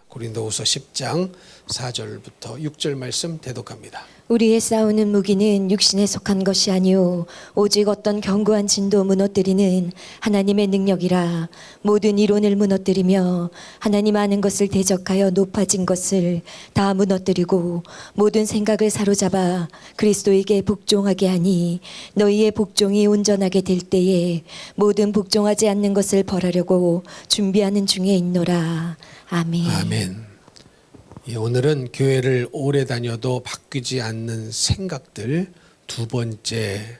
고린도후서 10장 4절부터 6절 말씀 대독합니다. 우리의 싸우는 무기는 육신에 속한 것이 아니오 오직 어떤 견고한 진도 무너뜨리는 하나님의 능력이라. 모든 이론을 무너뜨리며 하나님 아는 것을 대적하여 높아진 것을 다 무너뜨리고 모든 생각을 사로잡아 그리스도에게 복종하게 하니 너희의 복종이 온전하게 될 때에 모든 복종하지 않는 것을 벌하려고 준비하는 중에 있노라. 아멘. 아멘. 오늘은 교회를 오래 다녀도 바뀌지 않는 생각들 두 번째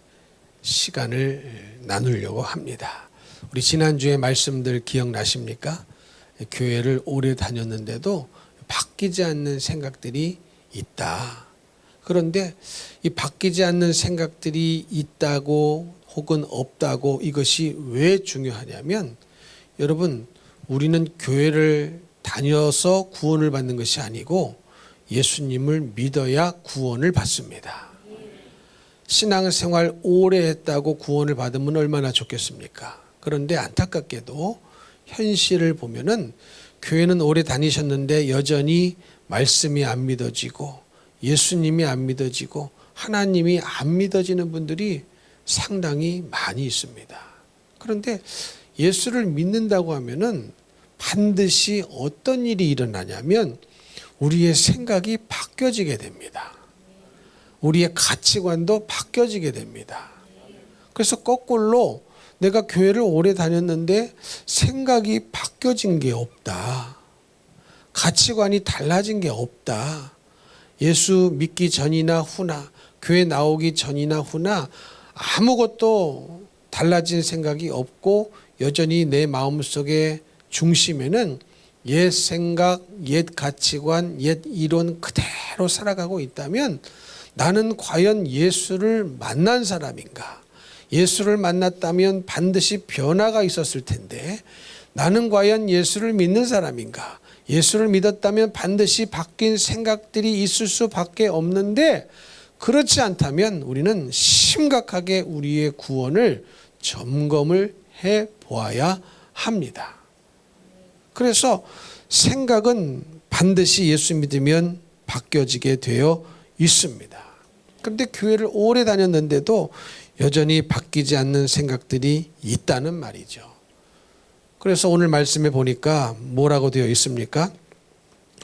시간을 나누려고 합니다. 우리 지난주에 말씀들 기억나십니까? 교회를 오래 다녔는데도 바뀌지 않는 생각들이 있다. 그런데 이 바뀌지 않는 생각들이 있다고 혹은 없다고 이것이 왜 중요하냐면, 여러분, 우리는 교회를 다녀서 구원을 받는 것이 아니고 예수님을 믿어야 구원을 받습니다. 신앙생활 오래 했다고 구원을 받으면 얼마나 좋겠습니까? 그런데 안타깝게도 현실을 보면은 교회는 오래 다니셨는데 여전히 말씀이 안 믿어지고 예수님이 안 믿어지고 하나님이 안 믿어지는 분들이 상당히 많이 있습니다. 그런데 예수를 믿는다고 하면은 반드시 어떤 일이 일어나냐면 우리의 생각이 바뀌어지게 됩니다. 우리의 가치관도 바뀌어지게 됩니다. 그래서 거꾸로 내가 교회를 오래 다녔는데 생각이 바뀌어진 게 없다. 가치관이 달라진 게 없다. 예수 믿기 전이나 후나 교회 나오기 전이나 후나 아무것도 달라진 생각이 없고 여전히 내 마음속에 중심에는 옛 생각, 옛 가치관, 옛 이론 그대로 살아가고 있다면 나는 과연 예수를 만난 사람인가? 예수를 만났다면 반드시 변화가 있었을 텐데 나는 과연 예수를 믿는 사람인가? 예수를 믿었다면 반드시 바뀐 생각들이 있을 수밖에 없는데 그렇지 않다면 우리는 심각하게 우리의 구원을 점검을 해 보아야 합니다. 그래서 생각은 반드시 예수 믿으면 바뀌어지게 되어 있습니다. 그런데 교회를 오래 다녔는데도 여전히 바뀌지 않는 생각들이 있다는 말이죠. 그래서 오늘 말씀에 보니까 뭐라고 되어 있습니까?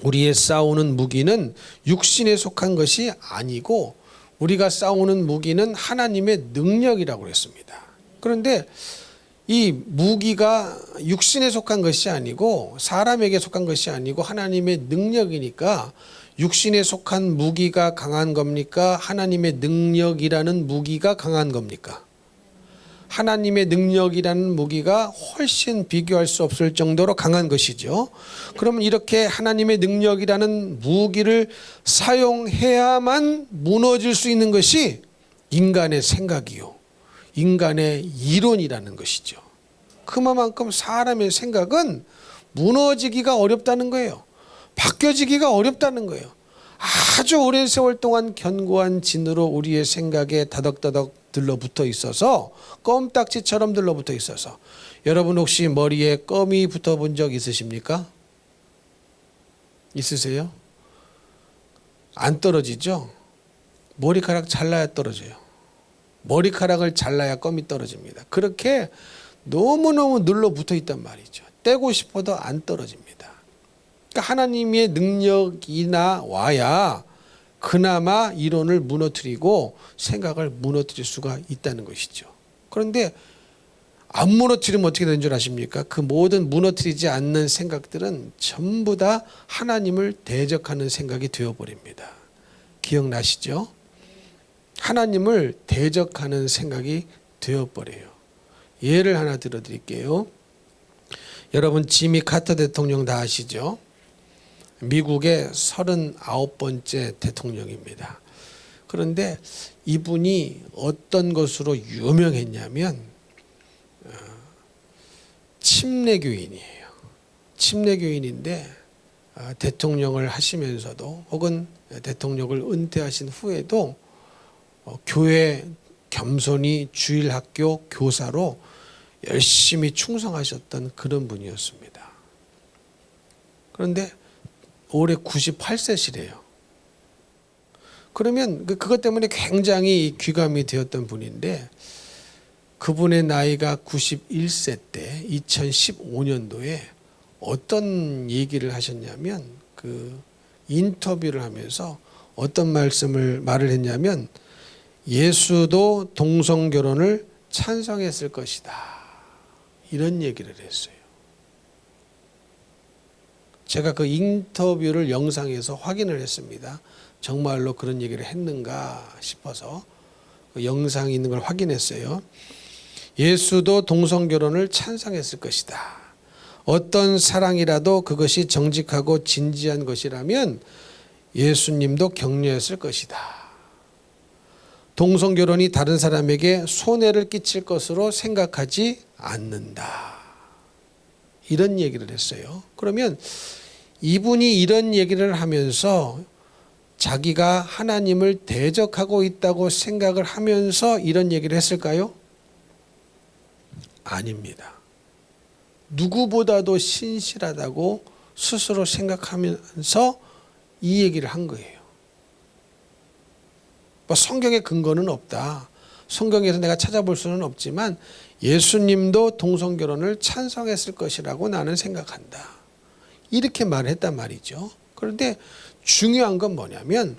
우리의 싸우는 무기는 육신에 속한 것이 아니고 우리가 싸우는 무기는 하나님의 능력이라고 했습니다. 그런데 이 무기가 육신에 속한 것이 아니고 사람에게 속한 것이 아니고 하나님의 능력이니까 육신에 속한 무기가 강한 겁니까? 하나님의 능력이라는 무기가 강한 겁니까? 하나님의 능력이라는 무기가 훨씬 비교할 수 없을 정도로 강한 것이죠. 그러면 이렇게 하나님의 능력이라는 무기를 사용해야만 무너질 수 있는 것이 인간의 생각이요, 인간의 이론이라는 것이죠. 그만큼 사람의 생각은 무너지기가 어렵다는 거예요. 바뀌어지기가 어렵다는 거예요. 아주 오랜 세월 동안 견고한 진으로 우리의 생각에 다덕다덕 들러붙어 있어서, 껌딱지처럼 들러붙어 있어서, 여러분 혹시 머리에 껌이 붙어본 적 있으십니까? 있으세요? 안 떨어지죠? 머리카락 잘라야 떨어져요. 머리카락을 잘라야 껌이 떨어집니다. 그렇게 너무너무 눌러붙어 있단 말이죠. 떼고 싶어도 안 떨어집니다. 그러니까 하나님의 능력이나 와야 그나마 이론을 무너뜨리고 생각을 무너뜨릴 수가 있다는 것이죠. 그런데 안 무너뜨리면 어떻게 되는 줄 아십니까? 그 모든 무너뜨리지 않는 생각들은 전부 다 하나님을 대적하는 생각이 되어버립니다. 기억나시죠? 하나님을 대적하는 생각이 되어버려요. 예를 하나 들어드릴게요. 여러분 지미 카터 대통령 다 아시죠? 미국의 39번째 대통령입니다. 그런데 이분이 어떤 것으로 유명했냐면 침례교인이에요. 침례교인인데 대통령을 하시면서도 혹은 대통령을 은퇴하신 후에도 교회 겸손히 주일학교 교사로 열심히 충성하셨던 그런 분이었습니다. 그런데 올해 98세시래요. 그러면 그것 때문에 굉장히 귀감이 되었던 분인데, 그분의 나이가 91세 때 2015년도에 어떤 얘기를 하셨냐면, 그 인터뷰를 하면서 어떤 말을 했냐면, 예수도 동성 결혼을 찬성했을 것이다, 이런 얘기를 했어요. 제가 그 인터뷰를 영상에서 확인을 했습니다. 정말로 그런 얘기를 했는가 싶어서 그 영상이 있는 걸 확인했어요. 예수도 동성 결혼을 찬성했을 것이다. 어떤 사랑이라도 그것이 정직하고 진지한 것이라면 예수님도 격려했을 것이다. 동성 결혼이 다른 사람에게 손해를 끼칠 것으로 생각하지 않는다, 이런 얘기를 했어요. 그러면 이분이 이런 얘기를 하면서 자기가 하나님을 대적하고 있다고 생각을 하면서 이런 얘기를 했을까요? 아닙니다. 누구보다도 신실하다고 스스로 생각하면서 이 얘기를 한 거예요. 뭐 성경에 근거는 없다, 성경에서 내가 찾아볼 수는 없지만 예수님도 동성결혼을 찬성했을 것이라고 나는 생각한다, 이렇게 말을 했단 말이죠. 그런데 중요한 건 뭐냐면,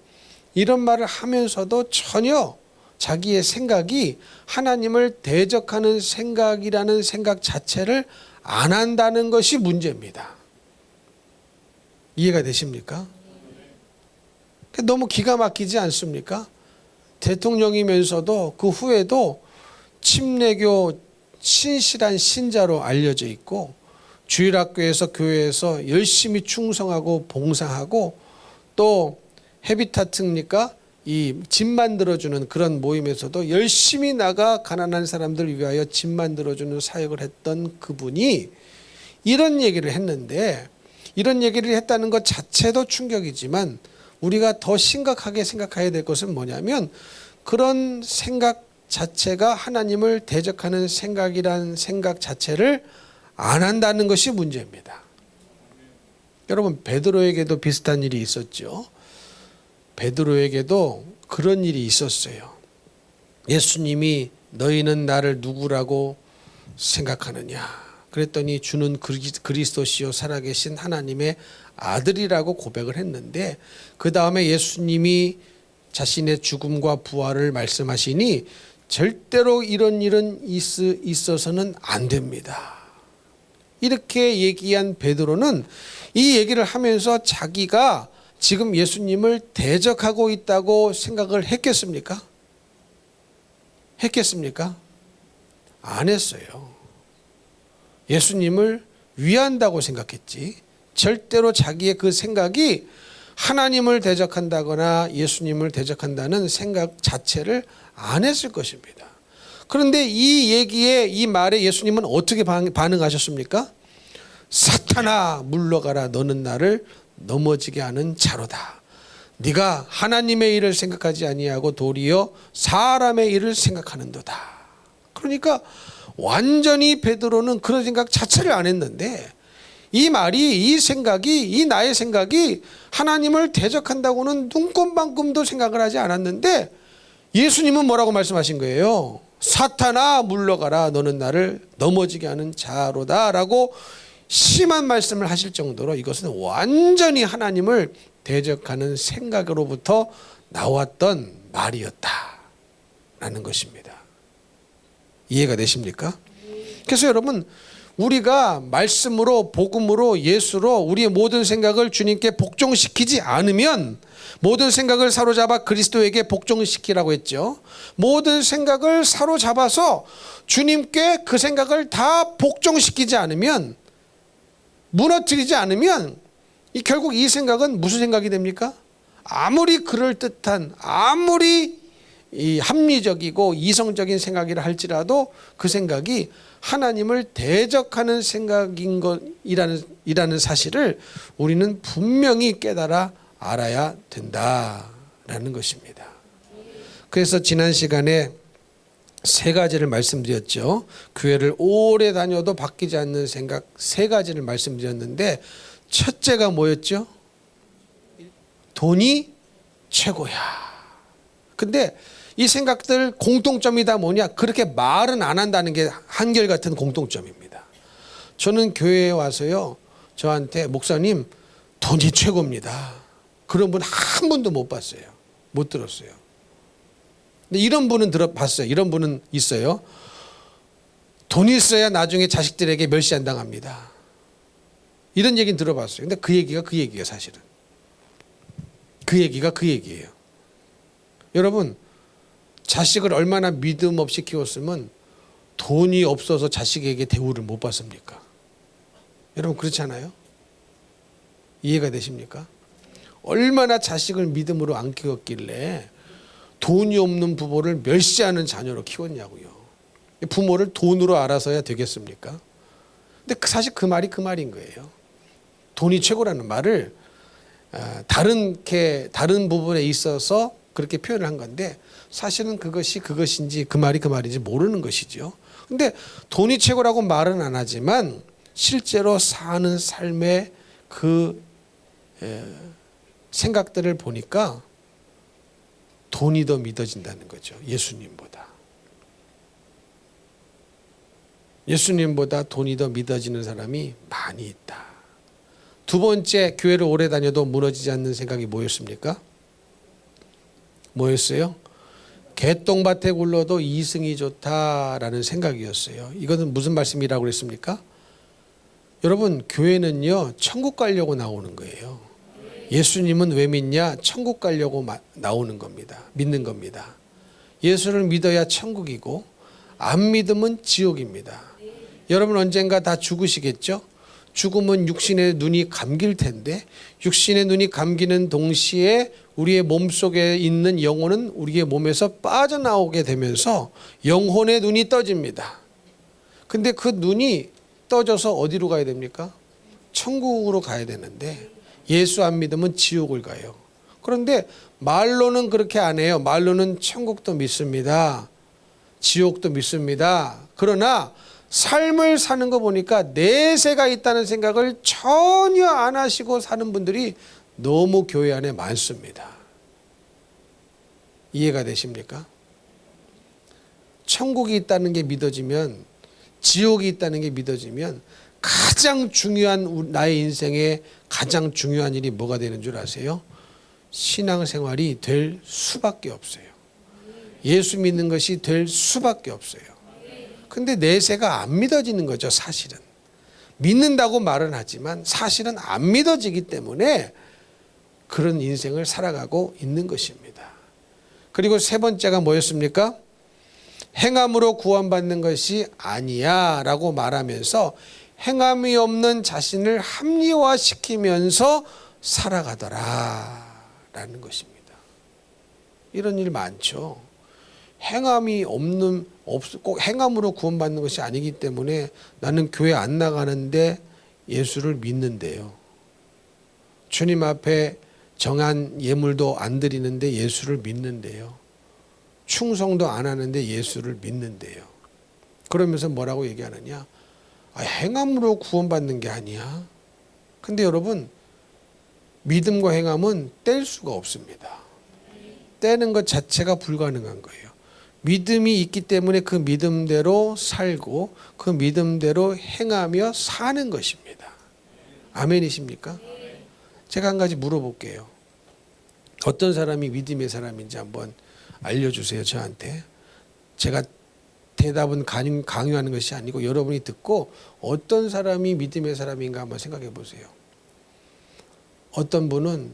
이런 말을 하면서도 전혀 자기의 생각이 하나님을 대적하는 생각이라는 생각 자체를 안 한다는 것이 문제입니다. 이해가 되십니까? 너무 기가 막히지 않습니까? 대통령이면서도 그 후에도 침례교 신실한 신자로 알려져 있고, 주일학교에서 교회에서 열심히 충성하고 봉사하고, 또 헤비타트입니까? 이 집 만들어주는 그런 모임에서도 열심히 나가 가난한 사람들 위하여 집 만들어주는 사역을 했던 그분이 이런 얘기를 했는데, 이런 얘기를 했다는 것 자체도 충격이지만 우리가 더 심각하게 생각해야 될 것은 뭐냐면, 그런 생각 자체가 하나님을 대적하는 생각이라는 생각 자체를 안 한다는 것이 문제입니다. 여러분, 베드로에게도 비슷한 일이 있었죠. 베드로에게도 그런 일이 있었어요. 예수님이 너희는 나를 누구라고 생각하느냐 그랬더니 주는 그리스도시요 살아계신 하나님의 아들이라고 고백을 했는데, 그 다음에 예수님이 자신의 죽음과 부활을 말씀하시니 절대로 이런 일은 있어서는 안 됩니다, 이렇게 얘기한 베드로는 이 얘기를 하면서 자기가 지금 예수님을 대적하고 있다고 생각을 했겠습니까? 했겠습니까? 안 했어요. 예수님을 위한다고 생각했지, 절대로 자기의 그 생각이 하나님을 대적한다거나 예수님을 대적한다는 생각 자체를 안 했을 것입니다. 그런데 이 얘기에, 이 말에 예수님은 어떻게 반응하셨습니까? 사탄아 물러가라, 너는 나를 넘어지게 하는 자로다. 네가 하나님의 일을 생각하지 아니하고 도리어 사람의 일을 생각하는도다. 그러니까 완전히 베드로는 그런 생각 자체를 안 했는데, 이 말이, 이 생각이, 이 나의 생각이 하나님을 대적한다고는 눈꼽만큼도 생각을 하지 않았는데, 예수님은 뭐라고 말씀하신 거예요? 사탄아 물러가라, 너는 나를 넘어지게 하는 자로다 라고 심한 말씀을 하실 정도로 이것은 완전히 하나님을 대적하는 생각으로부터 나왔던 말이었다라는 것입니다. 이해가 되십니까? 그래서 여러분, 우리가 말씀으로, 복음으로, 예수로 우리의 모든 생각을 주님께 복종시키지 않으면, 모든 생각을 사로잡아 그리스도에게 복종시키라고 했죠. 모든 생각을 사로잡아서 주님께 그 생각을 다 복종시키지 않으면, 무너뜨리지 않으면 결국 이 생각은 무슨 생각이 됩니까? 아무리 그럴듯한, 아무리 합리적이고 이성적인 생각이라 할지라도 그 생각이 하나님을 대적하는 생각인 것이라는 사실을 우리는 분명히 깨달아 알아야 된다라는 것입니다. 그래서 지난 시간에 세 가지를 말씀드렸죠. 교회를 오래 다녀도 바뀌지 않는 생각 세 가지를 말씀드렸는데, 첫째가 뭐였죠? 돈이 최고야. 근데 이 생각들 공통점이 다 뭐냐? 그렇게 말은 안 한다는 게 한결같은 공통점입니다. 저는 교회에 와서요, 저한테 목사님 돈이 최고입니다. 그런 분 한 번도 못 봤어요. 못 들었어요. 근데 이런 분은 들어봤어요. 이런 분은 있어요. 돈이 있어야 나중에 자식들에게 멸시 안 당합니다. 이런 얘기는 들어봤어요. 근데 그 얘기가 그 얘기예요, 사실은. 그 얘기가 그 얘기예요. 여러분, 자식을 얼마나 믿음 없이 키웠으면 돈이 없어서 자식에게 대우를 못 받습니까? 여러분, 그렇지 않아요? 이해가 되십니까? 얼마나 자식을 믿음으로 안 키웠길래 돈이 없는 부모를 멸시하는 자녀로 키웠냐고요. 부모를 돈으로 알아서야 되겠습니까? 근데 사실 그 말이 그 말인 거예요. 돈이 최고라는 말을 다른 부분에 있어서 그렇게 표현을 한 건데 사실은 그것이 그것인지 그 말이 그 말인지 모르는 것이죠. 근데 돈이 최고라고 말은 안 하지만 실제로 사는 삶의 그 생각들을 보니까 돈이 더 믿어진다는 거죠. 예수님보다. 예수님보다 돈이 더 믿어지는 사람이 많이 있다. 두 번째, 교회를 오래 다녀도 무너지지 않는 생각이 뭐였습니까? 뭐였어요? 개똥밭에 굴러도 이승이 좋다라는 생각이었어요. 이것은 무슨 말씀이라고 그랬습니까? 여러분, 교회는요, 천국 가려고 나오는 거예요. 예수님은 왜 믿냐? 천국 가려고 나오는 겁니다. 믿는 겁니다. 예수를 믿어야 천국이고 안 믿으면 지옥입니다. 여러분 언젠가 다 죽으시겠죠? 죽으면 육신의 눈이 감길 텐데 육신의 눈이 감기는 동시에 우리의 몸속에 있는 영혼은 우리의 몸에서 빠져나오게 되면서 영혼의 눈이 떠집니다. 근데 그 눈이 떠져서 어디로 가야 됩니까? 천국으로 가야 되는데 예수 안 믿으면 지옥을 가요. 그런데 말로는 그렇게 안 해요. 말로는 천국도 믿습니다. 지옥도 믿습니다. 그러나 삶을 사는 거 보니까 내세가 있다는 생각을 전혀 안 하시고 사는 분들이 너무 교회 안에 많습니다. 이해가 되십니까? 천국이 있다는 게 믿어지면 지옥이 있다는 게 믿어지면 가장 중요한 나의 인생에 가장 중요한 일이 뭐가 되는 줄 아세요? 신앙생활이 될 수밖에 없어요. 예수 믿는 것이 될 수밖에 없어요. 근데 내세가 안 믿어지는 거죠, 사실은. 믿는다고 말은 하지만 사실은 안 믿어지기 때문에 그런 인생을 살아가고 있는 것입니다. 그리고 세 번째가 뭐였습니까? 행함으로 구원받는 것이 아니야 라고 말하면서 행함이 없는 자신을 합리화시키면서 살아가더라 라는 것입니다. 이런 일 많죠. 행함이 없는 꼭 행함으로 구원받는 것이 아니기 때문에 나는 교회 안 나가는데 예수를 믿는데요. 주님 앞에 정한 예물도 안 드리는데 예수를 믿는데요. 충성도 안 하는데 예수를 믿는데요. 그러면서 뭐라고 얘기하느냐? 행함으로 구원받는 게 아니야. 근데 여러분, 믿음과 행함은 뗄 수가 없습니다. 떼는 것 자체가 불가능한 거예요. 믿음이 있기 때문에 그 믿음대로 살고 그 믿음대로 행하며 사는 것입니다. 아멘이십니까? 제가 한 가지 물어볼게요. 어떤 사람이 믿음의 사람인지 한번 알려주세요, 저한테. 제가 대답은 강요하는 것이 아니고 여러분이 듣고 어떤 사람이 믿음의 사람인가 한번 생각해 보세요. 어떤 분은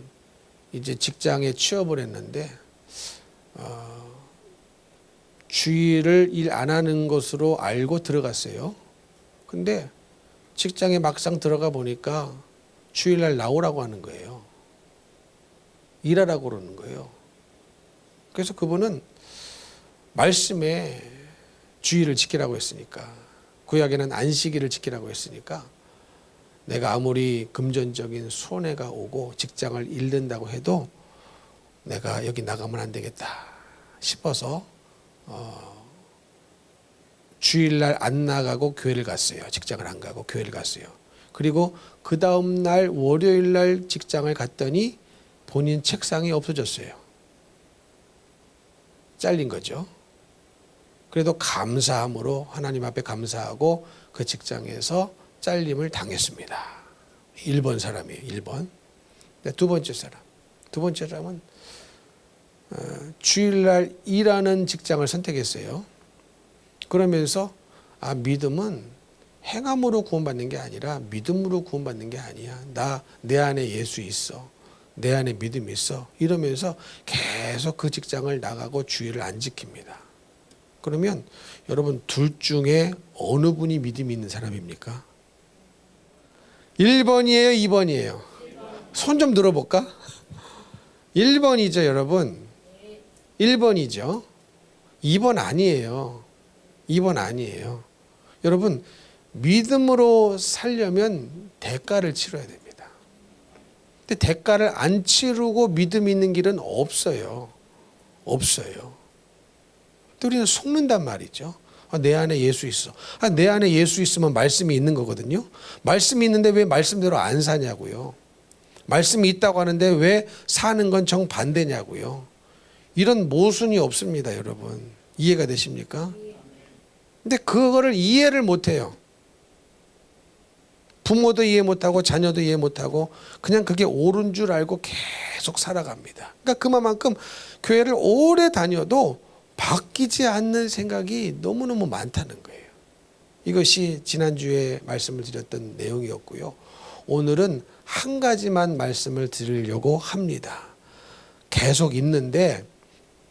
이제 직장에 취업을 했는데 주일을 일 안 하는 것으로 알고 들어갔어요. 근데 직장에 막상 들어가 보니까 주일날 나오라고 하는 거예요. 일하라고 그러는 거예요. 그래서 그분은 말씀에 주일을 지키라고 했으니까, 구약에는 안식일을 지키라고 했으니까 내가 아무리 금전적인 손해가 오고 직장을 잃는다고 해도 내가 여기 나가면 안 되겠다 싶어서 주일날 안 나가고 교회를 갔어요. 직장을 안 가고 교회를 갔어요. 그리고 그 다음 날 월요일날 직장을 갔더니 본인 책상이 없어졌어요. 잘린 거죠. 그래도 감사함으로 하나님 앞에 감사하고 그 직장에서 잘림을 당했습니다. 1번 사람이에요. 1번. 두 번째 사람. 두 번째 사람은 주일날 일하는 직장을 선택했어요. 그러면서 믿음은 행함으로 구원받는 게 아니라 믿음으로 구원받는 게 아니야. 내 안에 예수 있어. 내 안에 믿음이 있어. 이러면서 계속 그 직장을 나가고 주일을 안 지킵니다. 그러면 여러분 둘 중에 어느 분이 믿음이 있는 사람입니까? 1번이에요? 2번이에요? 손 좀 들어볼까? 1번이죠, 여러분. 1번이죠. 2번 아니에요. 2번 아니에요. 여러분, 믿음으로 살려면 대가를 치러야 됩니다. 근데 대가를 안 치르고 믿음 있는 길은 없어요. 없어요. 또 우리는 속는단 말이죠. 내 안에 예수 있어. 내 안에 예수 있으면 말씀이 있는 거거든요. 말씀이 있는데 왜 말씀대로 안 사냐고요. 말씀이 있다고 하는데 왜 사는 건 정반대냐고요. 이런 모순이 없습니다, 여러분. 이해가 되십니까? 근데 그거를 이해를 못해요. 부모도 이해 못하고 자녀도 이해 못하고 그냥 그게 옳은 줄 알고 계속 살아갑니다. 그러니까 그만큼 교회를 오래 다녀도 바뀌지 않는 생각이 너무너무 많다는 거예요. 이것이 지난주에 말씀을 드렸던 내용이었고요. 오늘은 한 가지만 말씀을 드리려고 합니다. 계속 있는데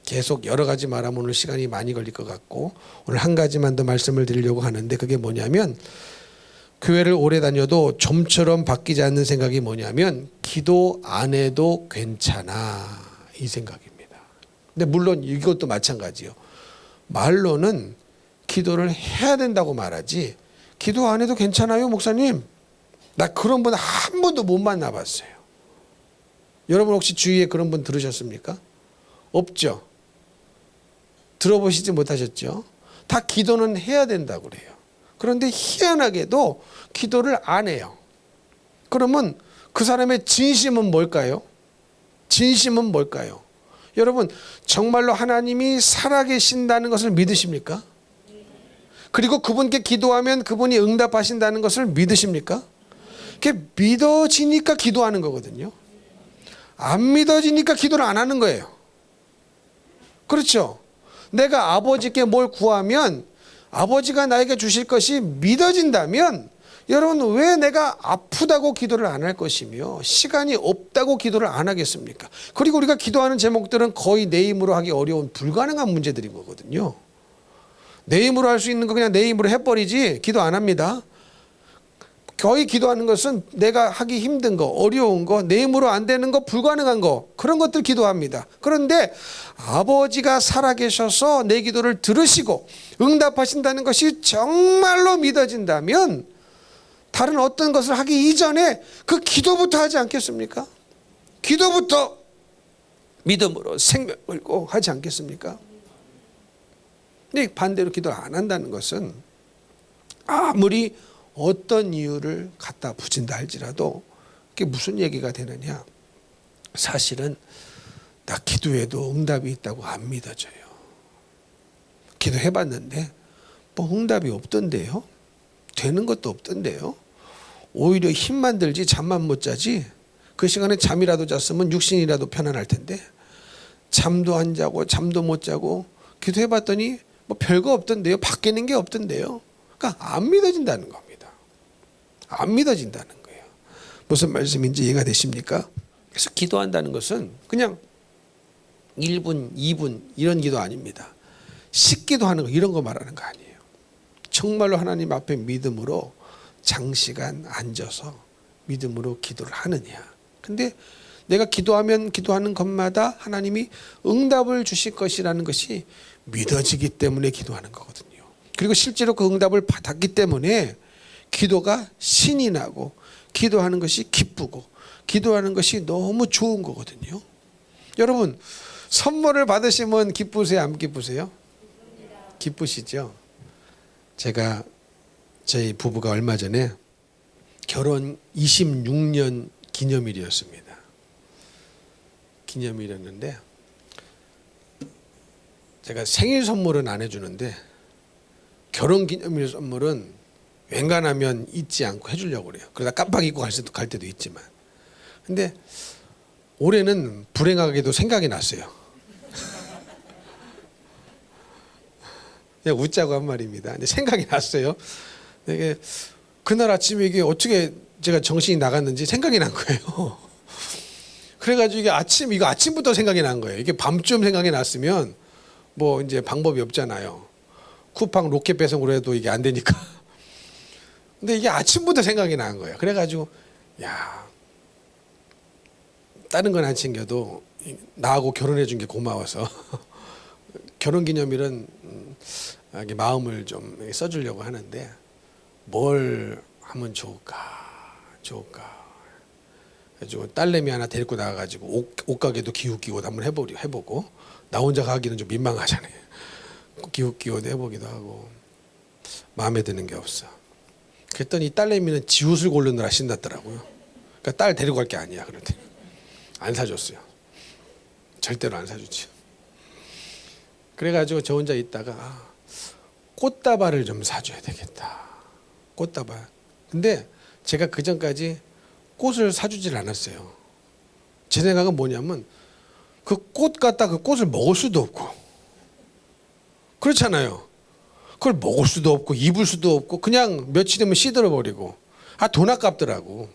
계속 여러 가지 말하면 오늘 시간이 많이 걸릴 것 같고 오늘 한 가지만 더 말씀을 드리려고 하는데 그게 뭐냐면 교회를 오래 다녀도 좀처럼 바뀌지 않는 생각이 뭐냐면 기도 안 해도 괜찮아 이 생각입니다. 근데 물론 이것도 마찬가지요. 말로는 기도를 해야 된다고 말하지 기도 안 해도 괜찮아요 목사님. 나 그런 분 한 번도 못 만나봤어요. 여러분 혹시 주위에 그런 분 들으셨습니까? 없죠. 들어보시지 못하셨죠. 다 기도는 해야 된다고 그래요. 그런데 희한하게도 기도를 안 해요. 그러면 그 사람의 진심은 뭘까요? 진심은 뭘까요? 여러분 정말로 하나님이 살아계신다는 것을 믿으십니까? 그리고 그분께 기도하면 그분이 응답하신다는 것을 믿으십니까? 그게 믿어지니까 기도하는 거거든요. 안 믿어지니까 기도를 안 하는 거예요. 그렇죠? 내가 아버지께 뭘 구하면 아버지가 나에게 주실 것이 믿어진다면 여러분 왜 내가 아프다고 기도를 안 할 것이며 시간이 없다고 기도를 안 하겠습니까? 그리고 우리가 기도하는 제목들은 거의 내 힘으로 하기 어려운 불가능한 문제들인 거거든요. 내 힘으로 할 수 있는 거 그냥 내 힘으로 해버리지 기도 안 합니다. 거의 기도하는 것은 내가 하기 힘든 거, 어려운 거, 내 힘으로 안 되는 거, 불가능한 거 그런 것들 기도합니다. 그런데 아버지가 살아계셔서 내 기도를 들으시고 응답하신다는 것이 정말로 믿어진다면 다른 어떤 것을 하기 이전에 그 기도부터 하지 않겠습니까? 기도부터 믿음으로 생명 걸고 하지 않겠습니까? 근데 반대로 기도를 안 한다는 것은 아무리 어떤 이유를 갖다 붙인다 할지라도 그게 무슨 얘기가 되느냐. 사실은 나 기도해도 응답이 있다고 안 믿어져요. 기도해봤는데 뭐 응답이 없던데요. 되는 것도 없던데요. 오히려 힘만 들지 잠만 못 자지. 그 시간에 잠이라도 잤으면 육신이라도 편안할 텐데 잠도 안 자고 잠도 못 자고 기도해봤더니 뭐 별거 없던데요. 바뀌는 게 없던데요. 그러니까 안 믿어진다는 겁니다. 안 믿어진다는 거예요. 무슨 말씀인지 이해가 되십니까? 그래서 기도한다는 것은 그냥 1분, 2분 이런 기도 아닙니다. 식기도하는 거 이런 거 말하는 거 아니에요. 정말로 하나님 앞에 믿음으로 장시간 앉아서 믿음으로 기도를 하느냐. 근데 내가 기도하면 기도하는 것마다 하나님이 응답을 주실 것이라는 것이 믿어지기 때문에 기도하는 거거든요. 그리고 실제로 그 응답을 받았기 때문에 기도가 신이 나고 기도하는 것이 기쁘고 기도하는 것이 너무 좋은 거거든요. 여러분 선물을 받으시면 기쁘세요? 안 기쁘세요? 기쁘시죠? 제가 저희 부부가 얼마 전에 결혼 26년 기념일이었습니다. 기념일이었는데 제가 생일 선물은 안 해주는데 결혼 기념일 선물은 웬간하면 잊지 않고 해주려고 그래요. 그러다 깜빡 잊고 갈 때도 있지만. 근데 올해는 불행하게도 생각이 났어요. 그냥 웃자고 한 말입니다. 근데 생각이 났어요. 이게 그날 아침에 이게 어떻게 제가 정신이 나갔는지 생각이 난 거예요. 그래가지고 이거 아침부터 생각이 난 거예요. 이게 밤쯤 생각이 났으면 뭐 이제 방법이 없잖아요. 쿠팡 로켓 배송으로 해도 이게 안 되니까. 근데 이게 아침부터 생각이 난 거예요. 그래가지고 야, 다른 건 안 챙겨도 나하고 결혼해 준 게 고마워서 결혼기념일은 마음을 좀 써주려고 하는데 뭘 하면 좋을까. 그래가지고 딸내미 하나 데리고 나가가지고 옷가게도 기웃기웃 한번 해보고 나 혼자 가기는 좀 민망하잖아요. 기웃기웃 해보기도 하고 마음에 드는 게 없어. 그랬더니 딸내미는 지 옷을 고르느라 신났더라고요. 그러니까 딸 데리고 갈 게 아니야. 그랬더니 안 사줬어요. 절대로 안 사주지. 그래가지고 저 혼자 있다가 꽃다발을 좀 사줘야 되겠다. 꽃다발. 근데 제가 그 전까지 꽃을 사주질 않았어요. 제 생각은 뭐냐면 그 꽃 갖다 그 꽃을 먹을 수도 없고 그렇잖아요. 그걸 먹을 수도 없고 입을 수도 없고 그냥 며칠이면 시들어 버리고 돈 아깝더라고.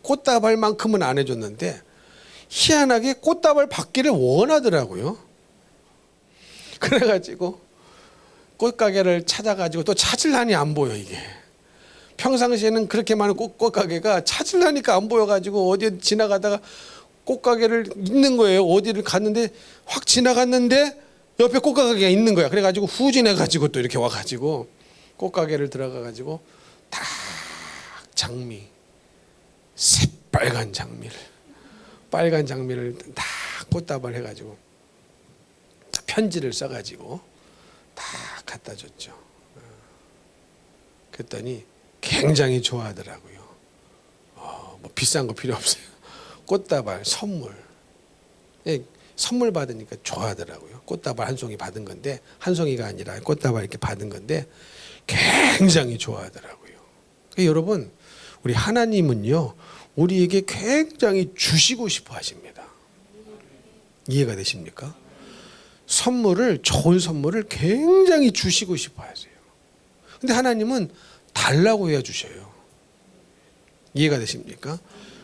꽃다발만큼은 안 해줬는데 희한하게 꽃다발 받기를 원하더라고요. 그래가지고 꽃가게를 찾아가지고 또 찾으려니 안 보여 이게. 평상시에는 그렇게 많은 꽃가게가 찾으려니까 안 보여가지고 어디 지나가다가 꽃가게를 있는 거예요. 어디를 갔는데 확 지나갔는데 옆에 꽃가게가 있는 거야. 그래가지고 후진해가지고 또 이렇게 와가지고 꽃가게를 들어가가지고 딱 장미, 새빨간 장미를, 빨간 장미를 다 꽃다발 해가지고 편지를 써가지고 다 갖다 줬죠. 그랬더니 굉장히 좋아하더라고요. 뭐 비싼 거 필요 없어요. 꽃다발 선물. 선물 받으니까 좋아하더라고요. 꽃다발 한 송이 받은 건데 한 송이가 아니라 꽃다발 이렇게 받은 건데 굉장히 좋아하더라고요. 여러분 우리 하나님은요 우리에게 굉장히 주시고 싶어 하십니다. 이해가 되십니까? 선물을 좋은 선물을 굉장히 주시고 싶어 하세요. 근데 하나님은 달라고 해야 주셔요. 이해가 되십니까?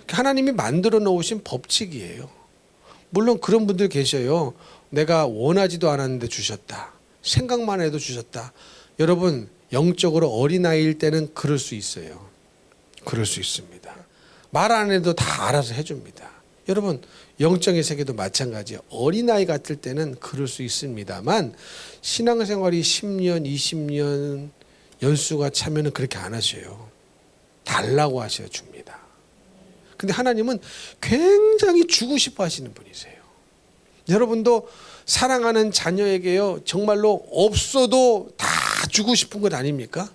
하나님이 만들어 놓으신 법칙이에요. 물론 그런 분들 계셔요. 내가 원하지도 않았는데 주셨다. 생각만 해도 주셨다. 여러분 영적으로 어린아이일 때는 그럴 수 있어요. 그럴 수 있습니다. 말 안 해도 다 알아서 해줍니다. 여러분 영적인 세계도 마찬가지예요. 어린아이 같을 때는 그럴 수 있습니다만 신앙생활이 10년, 20년 연수가 차면은 그렇게 안 하셔요. 달라고 하셔야 줍니다. 근데 하나님은 굉장히 주고 싶어 하시는 분이세요. 여러분도 사랑하는 자녀에게요 정말로 없어도 다 주고 싶은 것 아닙니까?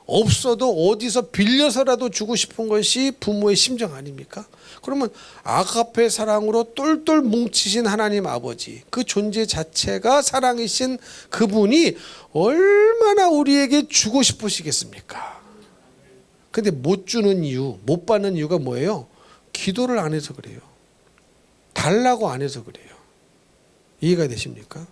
없어도 어디서 빌려서라도 주고 싶은 것이 부모의 심정 아닙니까? 그러면 아가페 사랑으로 똘똘 뭉치신 하나님 아버지, 그 존재 자체가 사랑이신 그분이 얼마나 우리에게 주고 싶으시겠습니까? 근데 못 주는 이유, 못 받는 이유가 뭐예요? 기도를 안 해서 그래요. 달라고 안 해서 그래요. 이해가 되십니까?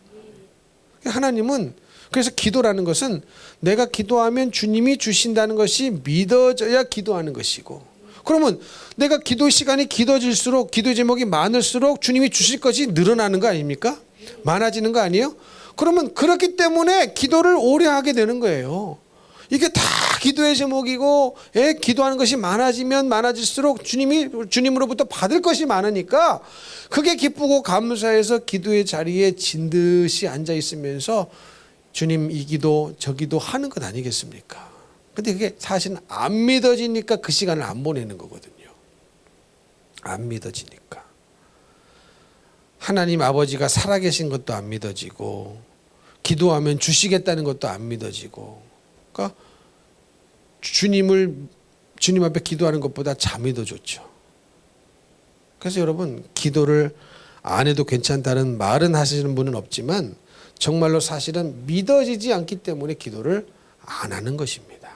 하나님은 그래서 기도라는 것은 내가 기도하면 주님이 주신다는 것이 믿어져야 기도하는 것이고, 그러면 내가 기도 시간이 길어질수록 기도 제목이 많을수록 주님이 주실 것이 늘어나는 거 아닙니까? 많아지는 거 아니에요? 그러면 그렇기 때문에 기도를 오래 하게 되는 거예요. 이게 다 기도의 제목이고, 기도하는 것이 많아지면 많아질수록 주님으로부터 받을 것이 많으니까 그게 기쁘고 감사해서 기도의 자리에 진듯이 앉아 있으면서 주님 이 기도 저 기도 하는 것 아니겠습니까? 근데 그게 사실은 안 믿어지니까 그 시간을 안 보내는 거거든요. 안 믿어지니까. 하나님 아버지가 살아계신 것도 안 믿어지고, 기도하면 주시겠다는 것도 안 믿어지고, 그러니까 주님 앞에 기도하는 것보다 잠이 더 좋죠. 그래서 여러분, 기도를 안 해도 괜찮다는 말은 하시는 분은 없지만 정말로 사실은 믿어지지 않기 때문에 기도를 안 하는 것입니다.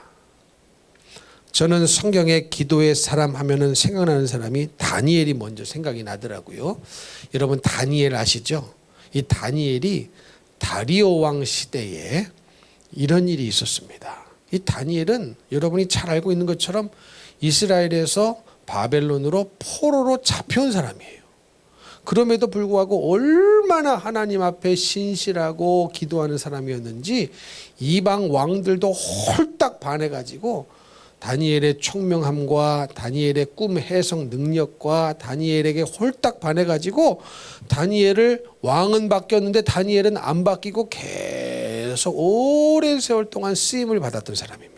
저는 성경에 기도의 사람 하면은 생각나는 사람이 다니엘이 먼저 생각이 나더라고요. 여러분, 다니엘 아시죠? 이 다니엘이 다리오 왕 시대에 이런 일이 있었습니다. 이 다니엘은 여러분이 잘 알고 있는 것처럼 이스라엘에서 바벨론으로 포로로 잡혀온 사람이에요. 그럼에도 불구하고 얼마나 하나님 앞에 신실하고 기도하는 사람이었는지 이방 왕들도 홀딱 반해가지고 다니엘의 총명함과 다니엘의 꿈 해석 능력과 다니엘에게 홀딱 반해가지고 다니엘을 왕은 바뀌었는데 다니엘은 안 바뀌고 계속 오랜 세월 동안 쓰임을 받았던 사람입니다.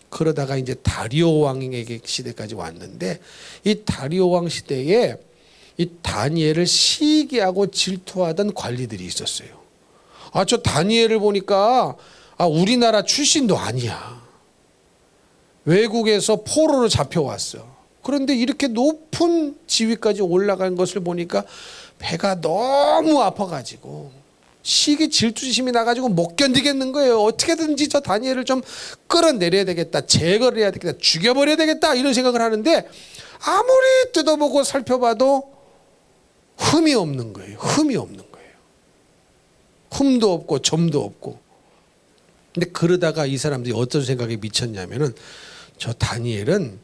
그러다가 이제 다리오 왕에게 시대까지 왔는데 이 다리오 왕 시대에 이 다니엘을 시기하고 질투하던 관리들이 있었어요. 저 다니엘을 보니까 우리나라 출신도 아니야. 외국에서 포로로 잡혀왔어. 그런데 이렇게 높은 지위까지 올라간 것을 보니까 배가 너무 아파가지고 시기 질투심이 나가지고 못 견디겠는 거예요. 어떻게든지 저 다니엘을 좀 끌어내려야 되겠다, 제거를 해야 되겠다, 죽여버려야 되겠다, 이런 생각을 하는데 아무리 뜯어보고 살펴봐도 흠이 없는 거예요. 흠이 없는 거예요. 흠도 없고 점도 없고. 근데 그러다가 이 사람들이 어떤 생각에 미쳤냐면은 저 다니엘은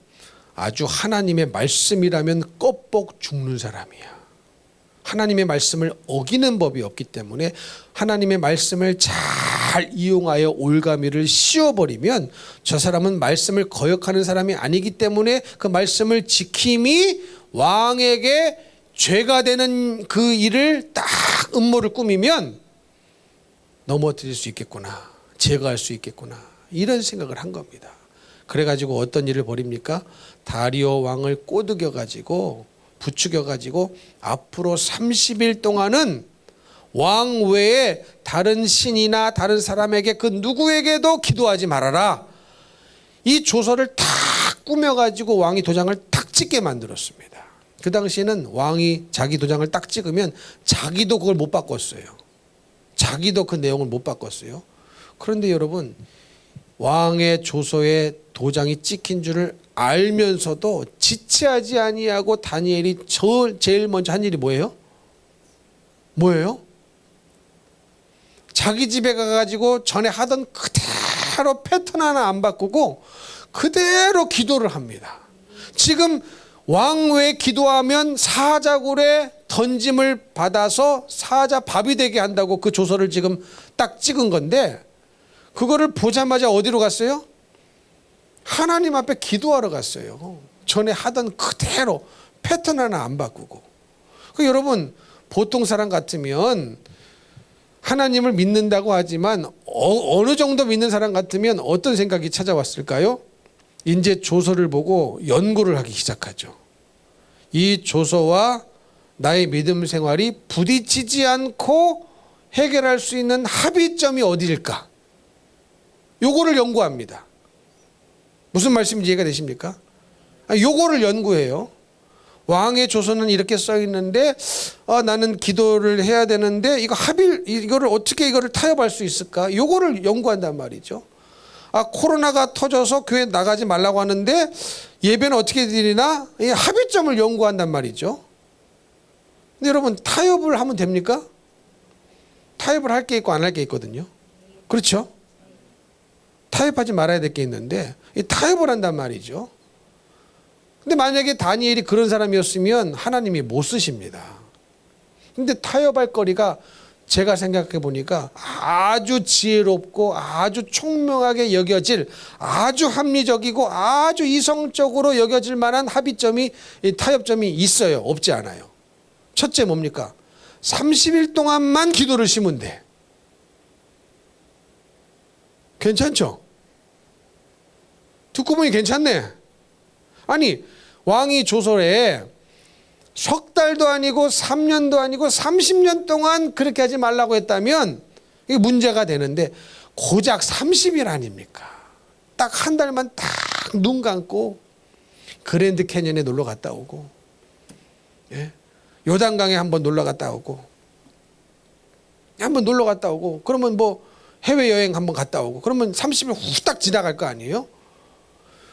아주 하나님의 말씀이라면 껍벅 죽는 사람이야. 하나님의 말씀을 어기는 법이 없기 때문에 하나님의 말씀을 잘 이용하여 올가미를 씌워버리면 저 사람은 말씀을 거역하는 사람이 아니기 때문에 그 말씀을 지킴이 왕에게 죄가 되는 그 일을 딱 음모를 꾸미면 넘어뜨릴 수 있겠구나, 제거할 수 있겠구나, 이런 생각을 한 겁니다. 그래가지고 어떤 일을 벌입니까? 다리오 왕을 꼬드겨가지고 부추겨가지고 앞으로 30일 동안은 왕 외에 다른 신이나 다른 사람에게 그 누구에게도 기도하지 말아라. 이 조서를 탁 꾸며가지고 왕이 도장을 탁 찍게 만들었습니다. 그 당시에는 왕이 자기 도장을 딱 찍으면 자기도 그걸 못 바꿨어요. 자기도 그 내용을 못 바꿨어요. 그런데 여러분, 왕의 조서에 도장이 찍힌 줄을 알면서도 지체하지 아니하고 다니엘이 제일 먼저 한 일이 뭐예요? 뭐예요? 자기 집에 가가지고 전에 하던 그대로 패턴 하나 안 바꾸고 그대로 기도를 합니다. 지금 왕 외에 기도하면 사자굴에 던짐을 받아서 사자 밥이 되게 한다고 그 조서를 지금 딱 찍은 건데, 그거를 보자마자 어디로 갔어요? 하나님 앞에 기도하러 갔어요. 전에 하던 그대로 패턴 하나 안 바꾸고. 여러분, 보통 사람 같으면 하나님을 믿는다고 하지만 어느 정도 믿는 사람 같으면 어떤 생각이 찾아왔을까요? 이제 조서를 보고 연구를 하기 시작하죠. 이 조서와 나의 믿음 생활이 부딪히지 않고 해결할 수 있는 합의점이 어디일까? 요거를 연구합니다. 무슨 말씀인지 이해가 되십니까? 요거를 연구해요. 왕의 조서는 이렇게 써 있는데 나는 기도를 해야 되는데 이거를 어떻게 이거를 타협할 수 있을까? 요거를 연구한단 말이죠. 코로나가 터져서 교회 나가지 말라고 하는데 예배는 어떻게 드리나? 이 합의점을 연구한단 말이죠. 근데 여러분, 타협을 하면 됩니까? 타협을 할 게 있고 안 할 게 있거든요. 그렇죠? 타협하지 말아야 될 게 있는데 이 타협을 한단 말이죠. 근데 만약에 다니엘이 그런 사람이었으면 하나님이 못 쓰십니다. 근데 타협할 거리가 제가 생각해 보니까 아주 지혜롭고 아주 총명하게 여겨질, 아주 합리적이고 아주 이성적으로 여겨질 만한 합의점이, 타협점이 있어요. 없지 않아요. 첫째 뭡니까? 30일 동안만 기도를 심으면 돼. 괜찮죠? 듣고 보니 괜찮네. 아니, 왕이 조서에 석 달도 아니고 3년도 아니고 30년 동안 그렇게 하지 말라고 했다면 이게 문제가 되는데 고작 30일 아닙니까? 딱 한 달만 딱 눈 감고 그랜드 캐년에 놀러 갔다 오고 예? 요단강에 한번 놀러 갔다 오고, 한번 놀러 갔다 오고, 그러면 뭐 해외여행 한번 갔다 오고, 그러면 30일 후딱 지나갈 거 아니에요?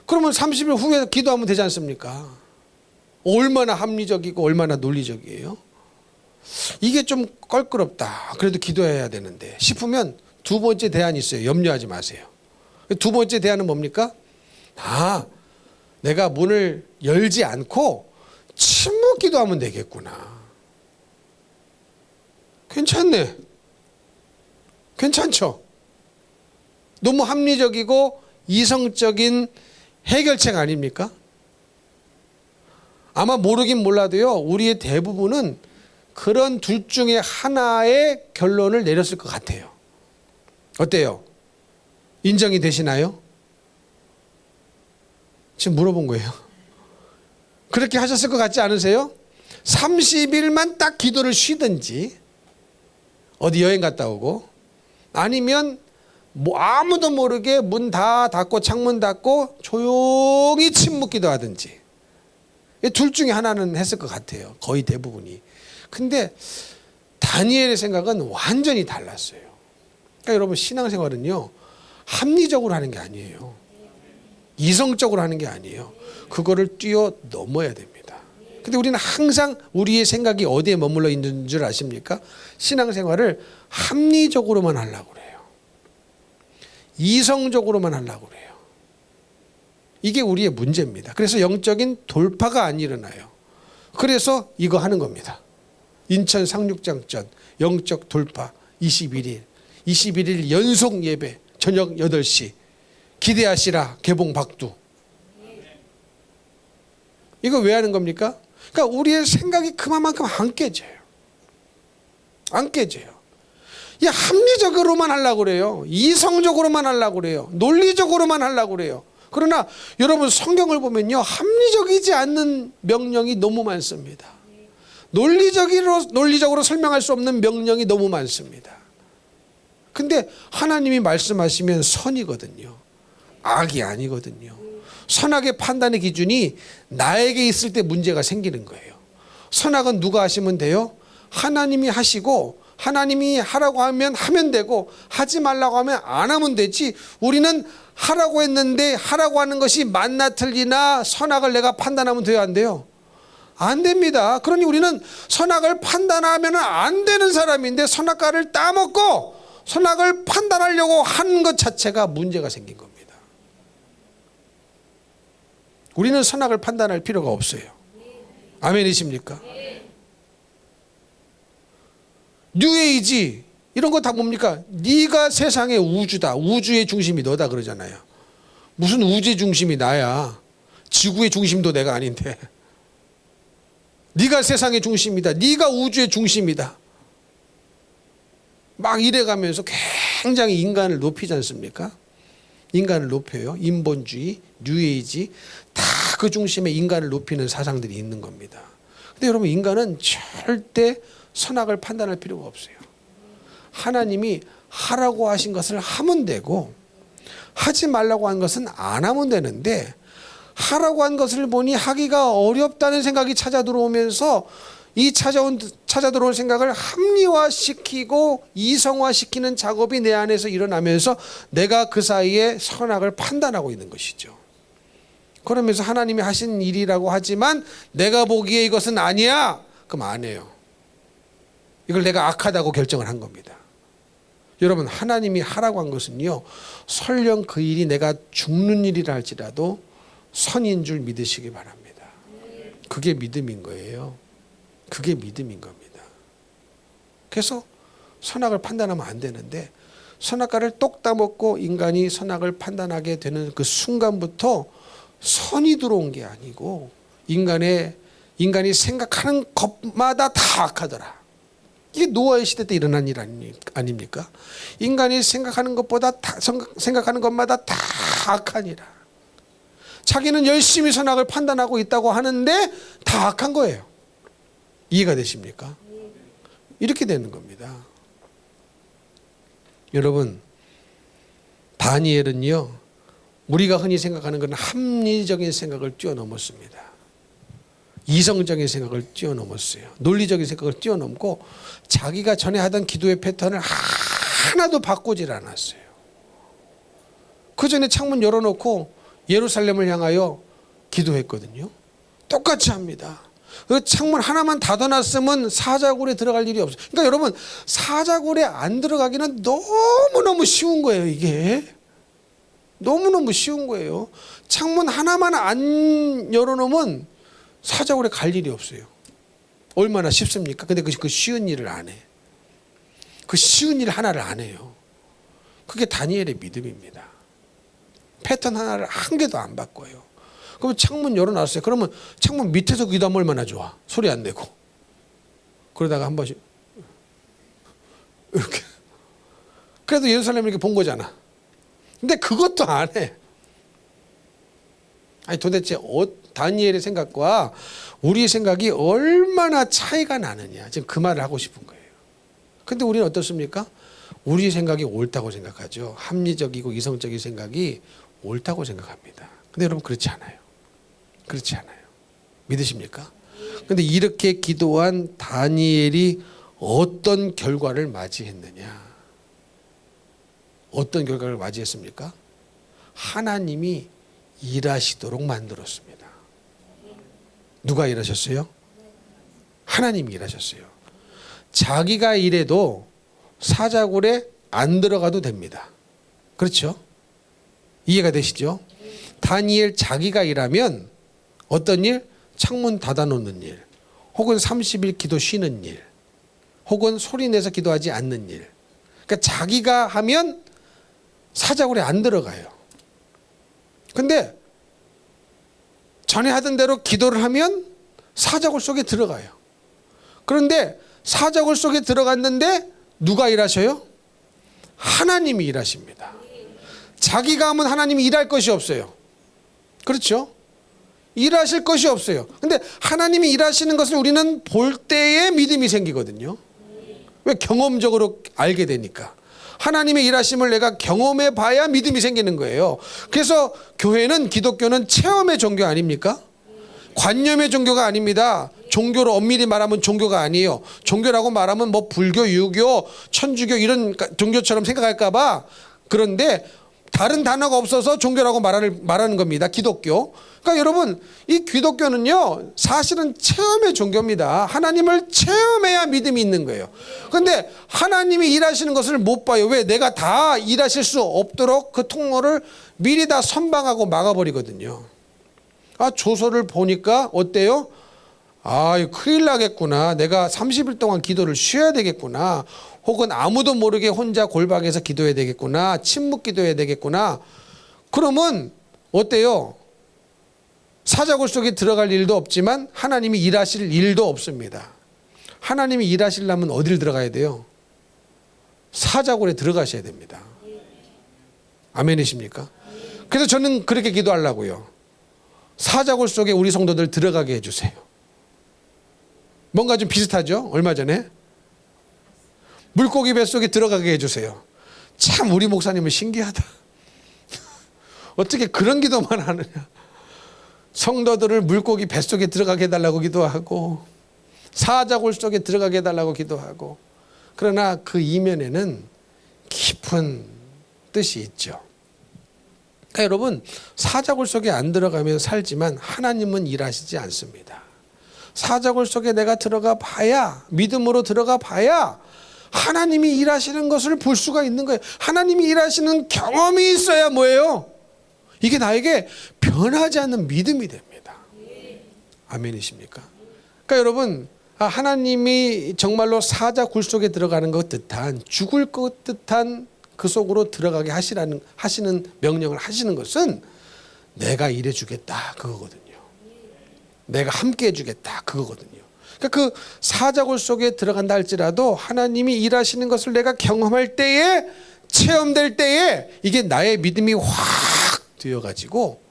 그러면 30일 후에 기도하면 되지 않습니까? 얼마나 합리적이고 얼마나 논리적이에요? 이게 좀 껄끄럽다. 그래도 기도해야 되는데 싶으면 두 번째 대안이 있어요. 염려하지 마세요. 두 번째 대안은 뭡니까? 내가 문을 열지 않고 침묵 기도하면 되겠구나. 괜찮네. 괜찮죠? 너무 합리적이고 이성적인 해결책 아닙니까? 아마 모르긴 몰라도요, 우리의 대부분은 그런 둘 중에 하나의 결론을 내렸을 것 같아요. 어때요? 인정이 되시나요? 지금 물어본 거예요. 그렇게 하셨을 것 같지 않으세요? 30일만 딱 기도를 쉬든지, 어디 여행 갔다 오고, 아니면 뭐 아무도 모르게 문 다 닫고 창문 닫고 조용히 침묵 기도하든지, 둘 중에 하나는 했을 것 같아요. 거의 대부분이. 근데 다니엘의 생각은 완전히 달랐어요. 그러니까 여러분, 신앙생활은요, 합리적으로 하는 게 아니에요. 이성적으로 하는 게 아니에요. 그거를 뛰어넘어야 됩니다. 근데 우리는 항상 우리의 생각이 어디에 머물러 있는 줄 아십니까? 신앙생활을 합리적으로만 하려고 그래요. 이성적으로만 하려고 그래요. 이게 우리의 문제입니다. 그래서 영적인 돌파가 안 일어나요. 그래서 이거 하는 겁니다. 인천 상륙장전 영적 돌파 21일 연속 예배 저녁 8시 기대하시라 개봉 박두. 이거 왜 하는 겁니까? 그러니까 우리의 생각이 그만큼 안 깨져요. 안 깨져요. 이 합리적으로만 하려고 그래요. 이성적으로만 하려고 그래요. 논리적으로만 하려고 그래요. 그러나 여러분, 성경을 보면요, 합리적이지 않는 명령이 너무 많습니다. 논리적으로 설명할 수 없는 명령이 너무 많습니다. 근데 하나님이 말씀하시면 선이거든요. 악이 아니거든요. 선악의 판단의 기준이 나에게 있을 때 문제가 생기는 거예요. 선악은 누가 하시면 돼요? 하나님이 하시고, 하나님이 하라고 하면 하면 되고, 하지 말라고 하면 안 하면 되지. 우리는 하라고 했는데 하라고 하는 것이 맞나 틀리나 선악을 내가 판단하면 돼요, 안 돼요? 안 됩니다. 그러니 우리는 선악을 판단하면 안 되는 사람인데 선악과를 따먹고 선악을 판단하려고 하는 것 자체가 문제가 생긴 겁니다. 우리는 선악을 판단할 필요가 없어요. 아멘이십니까? 뉴에이지 이런 거 다 뭡니까? 네가 세상의 우주다. 우주의 중심이 너다 그러잖아요. 무슨 우주의 중심이 나야. 지구의 중심도 내가 아닌데. 네가 세상의 중심이다. 네가 우주의 중심이다. 막 이래가면서 굉장히 인간을 높이지 않습니까? 인간을 높여요. 인본주의, 뉴에이지 다 그 중심에 인간을 높이는 사상들이 있는 겁니다. 근데 여러분, 인간은 절대 선악을 판단할 필요가 없어요. 하나님이 하라고 하신 것을 하면 되고, 하지 말라고 한 것은 안 하면 되는데, 하라고 한 것을 보니 하기가 어렵다는 생각이 찾아 들어오면서 이 찾아 들어온 생각을 합리화시키고 이성화시키는 작업이 내 안에서 일어나면서 내가 그 사이에 선악을 판단하고 있는 것이죠. 그러면서 하나님이 하신 일이라고 하지만 내가 보기에 이것은 아니야. 그럼 안 해요. 이걸 내가 악하다고 결정을 한 겁니다. 여러분, 하나님이 하라고 한 것은요, 설령 그 일이 내가 죽는 일이라 할지라도 선인 줄 믿으시기 바랍니다. 그게 믿음인 거예요. 그게 믿음인 겁니다. 그래서 선악을 판단하면 안 되는데, 선악과를 똑 따먹고 인간이 선악을 판단하게 되는 그 순간부터 선이 들어온 게 아니고 인간이 생각하는 것마다 다 악하더라. 이게 노아의 시대 때 일어난 일 아닙니까? 인간이 생각하는 것마다 다 악하니라. 자기는 열심히 선악을 판단하고 있다고 하는데 다 악한 거예요. 이해가 되십니까? 이렇게 되는 겁니다. 여러분, 다니엘은요, 우리가 흔히 생각하는 건 합리적인 생각을 뛰어넘었습니다. 이성적인 생각을 뛰어넘었어요. 논리적인 생각을 뛰어넘고 자기가 전에 하던 기도의 패턴을 하나도 바꾸질 않았어요. 그 전에 창문 열어놓고 예루살렘을 향하여 기도했거든요. 똑같이 합니다. 그 창문 하나만 닫아놨으면 사자굴에 들어갈 일이 없어요. 그러니까 여러분, 사자굴에 안 들어가기는 너무너무 쉬운 거예요. 이게 너무너무 쉬운 거예요. 창문 하나만 안 열어놓으면 사자굴에 갈 일이 없어요. 얼마나 쉽습니까? 근데 그 쉬운 일을 안 해. 그 쉬운 일 하나를 안 해요. 그게 다니엘의 믿음입니다. 패턴 하나를 한 개도 안 바꿔요. 그럼 창문 열어놨어요. 그러면 창문 밑에서 기도하면 얼마나 좋아. 소리 안 내고. 그러다가 한 번씩 이렇게. 그래도 예루살렘을 이렇게 본 거잖아. 근데 그것도 안 해. 아니 도대체 다니엘의 생각과 우리의 생각이 얼마나 차이가 나느냐. 지금 그 말을 하고 싶은 거예요. 근데 우리는 어떻습니까? 우리 생각이 옳다고 생각하죠. 합리적이고 이성적인 생각이 옳다고 생각합니다. 근데 여러분 그렇지 않아요. 그렇지 않아요. 믿으십니까? 근데 이렇게 기도한 다니엘이 어떤 결과를 맞이했느냐? 어떤 결과를 맞이했습니까? 하나님이 일하시도록 만들었습니다. 누가 일하셨어요? 하나님이 일하셨어요. 자기가 일해도 사자굴에 안 들어가도 됩니다. 그렇죠? 이해가 되시죠? 다니엘 자기가 일하면 어떤 일? 창문 닫아놓는 일, 혹은 30일 기도 쉬는 일, 혹은 소리내서 기도하지 않는 일. 그러니까 자기가 하면 사자굴에 안 들어가요. 근데 전에 하던 대로 기도를 하면 사자굴 속에 들어가요. 그런데 사자굴 속에 들어갔는데 누가 일하셔요? 하나님이 일하십니다. 자기가 하면 하나님이 일할 것이 없어요. 그렇죠? 일하실 것이 없어요. 근데 하나님이 일하시는 것을 우리는 볼 때에 믿음이 생기거든요. 왜? 경험적으로 알게 되니까. 하나님의 일하심을 내가 경험해 봐야 믿음이 생기는 거예요. 그래서 교회는, 기독교는 체험의 종교 아닙니까? 관념의 종교가 아닙니다. 종교로 엄밀히 말하면 종교가 아니에요. 종교라고 말하면 뭐 불교, 유교, 천주교 이런 종교처럼 생각할까 봐. 그런데 다른 단어가 없어서 종교라고 말하는 겁니다. 기독교. 그러니까 여러분, 이 기독교는요, 사실은 체험의 종교입니다. 하나님을 체험해야 믿음이 있는 거예요. 그런데 하나님이 일하시는 것을 못 봐요. 왜? 내가 다 일하실 수 없도록 그 통로를 미리 다 선방하고 막아버리거든요. 아, 조서를 보니까 어때요? 아, 큰일 나겠구나. 내가 30일 동안 기도를 쉬어야 되겠구나. 혹은 아무도 모르게 혼자 골방에서 기도해야 되겠구나. 침묵 기도해야 되겠구나. 그러면 어때요? 사자굴 속에 들어갈 일도 없지만 하나님이 일하실 일도 없습니다. 하나님이 일하시려면 어디를 들어가야 돼요? 사자굴에 들어가셔야 됩니다. 아멘이십니까? 그래서 저는 그렇게 기도하려고요. 사자굴 속에 우리 성도들 들어가게 해주세요. 뭔가 좀 비슷하죠? 얼마 전에 물고기 뱃속에 들어가게 해주세요. 참 우리 목사님은 신기하다. 어떻게 그런 기도만 하느냐. 성도들을 물고기 뱃속에 들어가게 해달라고 기도하고 사자굴 속에 들어가게 해달라고 기도하고, 그러나 그 이면에는 깊은 뜻이 있죠. 그러니까 여러분, 사자굴 속에 안 들어가면 살지만 하나님은 일하시지 않습니다. 사자굴 속에 내가 들어가 봐야, 믿음으로 들어가 봐야 하나님이 일하시는 것을 볼 수가 있는 거예요. 하나님이 일하시는 경험이 있어야 뭐예요? 이게 나에게 변하지 않는 믿음이 됩니다. 아멘이십니까? 그러니까 여러분, 하나님이 정말로 사자굴 속에 들어가는 것 뜻한, 죽을 것 뜻한 그 속으로 들어가게 하시는 명령을 하시는 것은 내가 일해주겠다 그거거든요. 내가 함께 해주겠다 그거거든요. 그러니까 그 사자굴 속에 들어간다 할지라도 하나님이 일하시는 것을 내가 경험할 때에, 체험될 때에 이게 나의 믿음이 확 되어가지고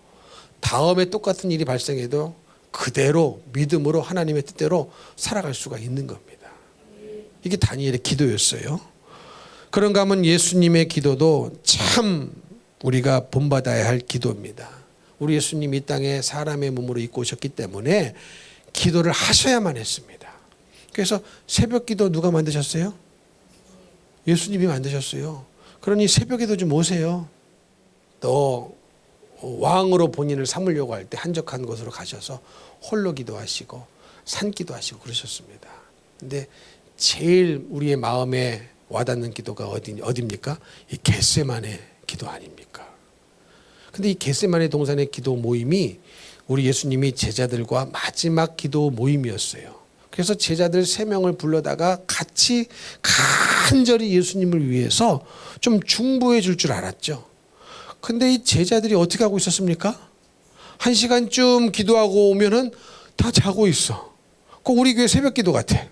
다음에 똑같은 일이 발생해도 그대로 믿음으로 하나님의 뜻대로 살아갈 수가 있는 겁니다. 이게 다니엘의 기도였어요. 그런가 하면 예수님의 기도도 참 우리가 본받아야 할 기도입니다. 우리 예수님이 이 땅에 사람의 몸으로 입고 오셨기 때문에 기도를 하셔야만 했습니다. 그래서 새벽 기도 누가 만드셨어요? 예수님이 만드셨어요. 그러니 새벽에도 좀 오세요. 또 왕으로 본인을 삼으려고 할 때 한적한 곳으로 가셔서 홀로 기도하시고 산 기도하시고 그러셨습니다. 근데 제일 우리의 마음에 와닿는 기도가 어디입니까? 이 겟세마네 기도 아닙니까? 근데 이 겟세마네 동산의 기도 모임이 우리 예수님이 제자들과 마지막 기도 모임이었어요. 그래서 제자들 3명을 불러다가 같이 간절히 예수님을 위해서 좀 중보해 줄 줄 알았죠. 근데 이 제자들이 어떻게 하고 있었습니까? 1시간쯤 기도하고 오면은 다 자고 있어. 그 우리 교회 새벽 기도 같아.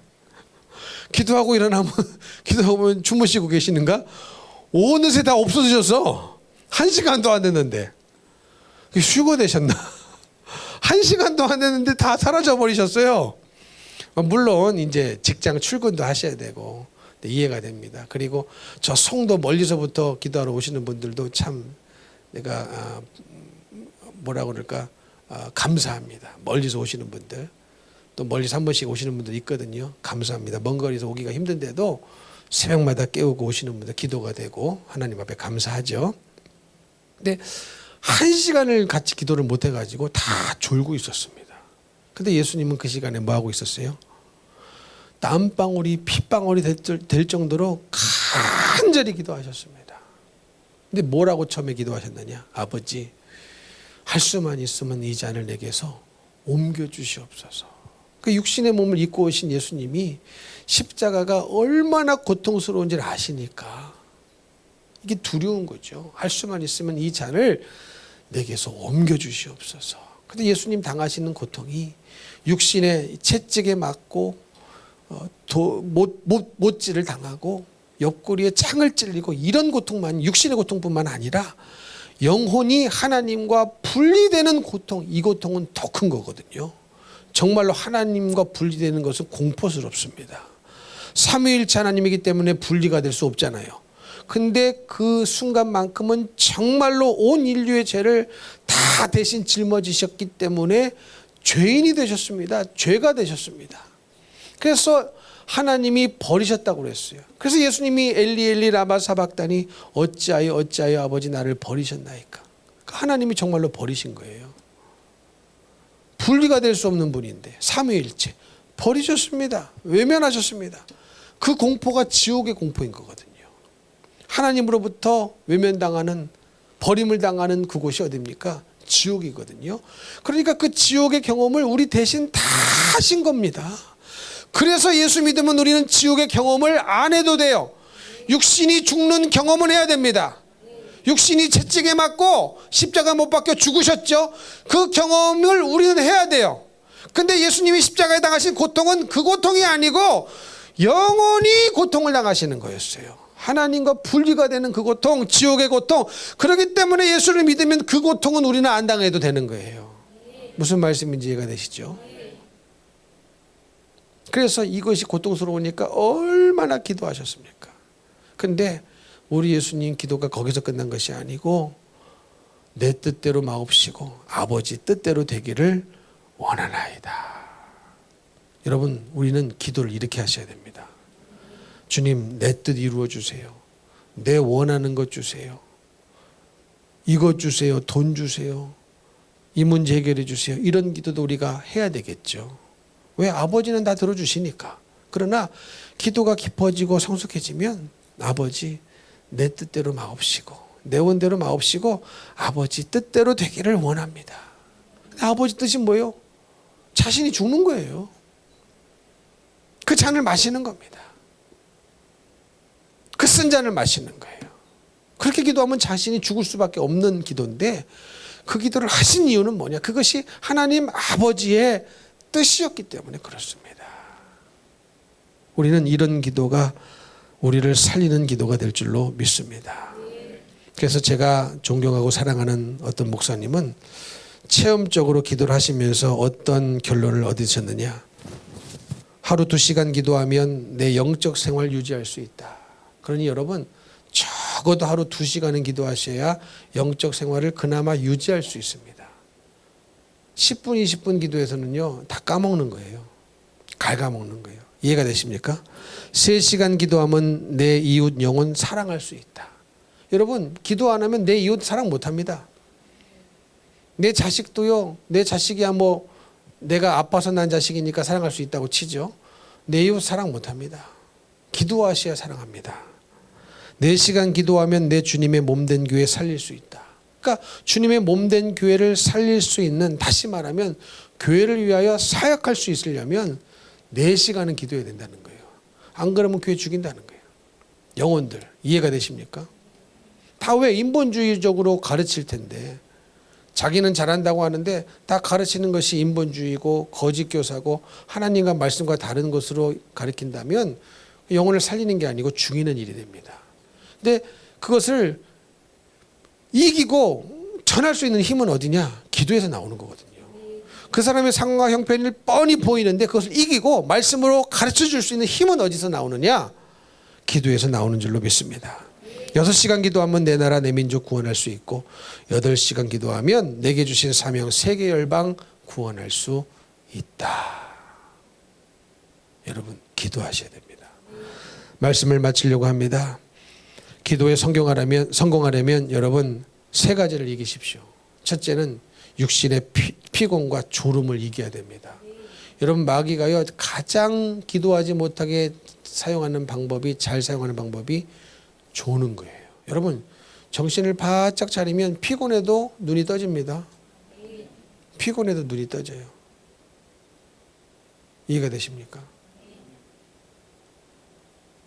기도하고 일어나면 기도하면 주무시고 계시는가? 어느새 다 없어지셨어. 1시간도 안 됐는데. 휴거 되셨나? 1시간도 안 됐는데 다 사라져 버리셨어요. 물론 이제 직장 출근도 하셔야 되고 이해가 됩니다. 그리고 저 송도 멀리서부터 기도하러 오시는 분들도 참 내가 뭐라 그럴까 감사합니다. 멀리서 오시는 분들 또 멀리서 한 번씩 오시는 분들 있거든요. 감사합니다. 먼 거리에서 오기가 힘든데도 새벽마다 깨우고 오시는 분들 기도가 되고 하나님 앞에 감사하죠. 근데 1시간을 같이 기도를 못 해가지고 다 졸고 있었습니다. 근데 예수님은 그 시간에 뭐 하고 있었어요? 땀방울이 핏방울이 될 정도로 간절히 기도하셨습니다. 근데 뭐라고 처음에 기도하셨느냐? 아버지, 할 수만 있으면 이 잔을 내게서 옮겨주시옵소서. 그 육신의 몸을 입고 오신 예수님이 십자가가 얼마나 고통스러운지를 아시니까 이게 두려운 거죠. 할 수만 있으면 이 잔을 내게서 옮겨주시옵소서. 근데 예수님 당하시는 고통이 육신의 채찍에 맞고 못질을 당하고 옆구리에 창을 찔리고 이런 고통만 육신의 고통뿐만 아니라 영혼이 하나님과 분리되는 고통, 이 고통은 더 큰 거거든요. 정말로 하나님과 분리되는 것은 공포스럽습니다. 삼위일체 하나님이기 때문에 분리가 될 수 없잖아요. 근데 그 순간만큼은 정말로 온 인류의 죄를 다 대신 짊어지셨기 때문에 죄인이 되셨습니다. 죄가 되셨습니다. 그래서 하나님이 버리셨다고 그랬어요. 그래서 예수님이 엘리 엘리 라마 사박다니 어찌하여 아버지 나를 버리셨나이까. 하나님이 정말로 버리신 거예요. 분리가 될 수 없는 분인데 삼위일체 버리셨습니다. 외면하셨습니다. 그 공포가 지옥의 공포인 거거든요. 하나님으로부터 외면당하는 버림을 당하는 그곳이 어디입니까? 지옥이거든요. 그러니까 그 지옥의 경험을 우리 대신 다 하신 겁니다. 그래서 예수 믿으면 우리는 지옥의 경험을 안 해도 돼요. 육신이 죽는 경험은 해야 됩니다. 육신이 채찍에 맞고 십자가 못 박혀 죽으셨죠. 그 경험을 우리는 해야 돼요. 근데 예수님이 십자가에 당하신 고통은 그 고통이 아니고 영원히 고통을 당하시는 거였어요. 하나님과 분리가 되는 그 고통, 지옥의 고통. 그렇기 때문에 예수를 믿으면 그 고통은 우리는 안 당해도 되는 거예요. 무슨 말씀인지 이해가 되시죠? 그래서 이것이 고통스러우니까 얼마나 기도하셨습니까? 근데 우리 예수님 기도가 거기서 끝난 것이 아니고 내 뜻대로 마옵시고 아버지 뜻대로 되기를 원하나이다. 여러분, 우리는 기도를 이렇게 하셔야 됩니다. 주님, 내 뜻 이루어 주세요. 내 원하는 것 주세요. 이것 주세요. 돈 주세요. 이 문제 해결해 주세요. 이런 기도도 우리가 해야 되겠죠. 왜? 아버지는 다 들어주시니까. 그러나 기도가 깊어지고 성숙해지면 아버지 내 뜻대로 마옵시고 내 원대로 마옵시고 아버지 뜻대로 되기를 원합니다. 아버지 뜻이 뭐예요? 자신이 죽는 거예요. 그 잔을 마시는 겁니다. 그 쓴 잔을 마시는 거예요. 그렇게 기도하면 자신이 죽을 수밖에 없는 기도인데 그 기도를 하신 이유는 뭐냐? 그것이 하나님 아버지의 뜻이었기 때문에 그렇습니다. 우리는 이런 기도가 우리를 살리는 기도가 될 줄로 믿습니다. 그래서 제가 존경하고 사랑하는 어떤 목사님은 체험적으로 기도를 하시면서 어떤 결론을 얻으셨느냐? 하루 2시간 기도하면 내 영적 생활 유지할 수 있다. 그러니 여러분, 적어도 하루 2시간은 기도하셔야 영적 생활을 그나마 유지할 수 있습니다. 10분, 20분 기도에서는요, 다 까먹는 거예요. 갉아먹는 거예요. 이해가 되십니까? 3시간 기도하면 내 이웃 영혼 사랑할 수 있다. 여러분, 기도 안 하면 내 이웃 사랑 못 합니다. 내 자식도요, 내 자식이야 뭐 내가 아파서 난 자식이니까 사랑할 수 있다고 치죠. 내 이웃 사랑 못 합니다. 기도하셔야 사랑합니다. 4시간 기도하면 내 주님의 몸된 교회 살릴 수 있다. 그러니까 주님의 몸된 교회를 살릴 수 있는, 다시 말하면 교회를 위하여 사역할 수 있으려면 4시간은 기도해야 된다는 거예요. 안 그러면 교회 죽인다는 거예요. 영혼들 이해가 되십니까? 다 왜 인본주의적으로 가르칠 텐데, 자기는 잘한다고 하는데 다 가르치는 것이 인본주의고 거짓 교사고 하나님과 말씀과 다른 것으로 가르친다면 영혼을 살리는 게 아니고 죽이는 일이 됩니다. 근데 그것을 이기고 전할 수 있는 힘은 어디냐? 기도에서 나오는 거거든요. 그 사람의 상황과 형편이 뻔히 보이는데 그것을 이기고 말씀으로 가르쳐 줄 수 있는 힘은 어디서 나오느냐? 기도에서 나오는 줄로 믿습니다. 6시간 기도하면 내 나라 내 민족 구원할 수 있고 8시간 기도하면 내게 주신 사명 세계 열방 구원할 수 있다. 여러분 기도하셔야 됩니다. 말씀을 마치려고 합니다. 기도에 성공하려면 여러분 3가지를 이기십시오. 첫째는 육신의 피곤과 졸음을 이겨야 됩니다. 여러분 마귀가요 가장 기도하지 못하게 사용하는 방법이, 잘 사용하는 방법이 조는 거예요. 여러분 정신을 바짝 차리면 피곤해도 눈이 떠집니다. 피곤해도 눈이 떠져요. 이해가 되십니까?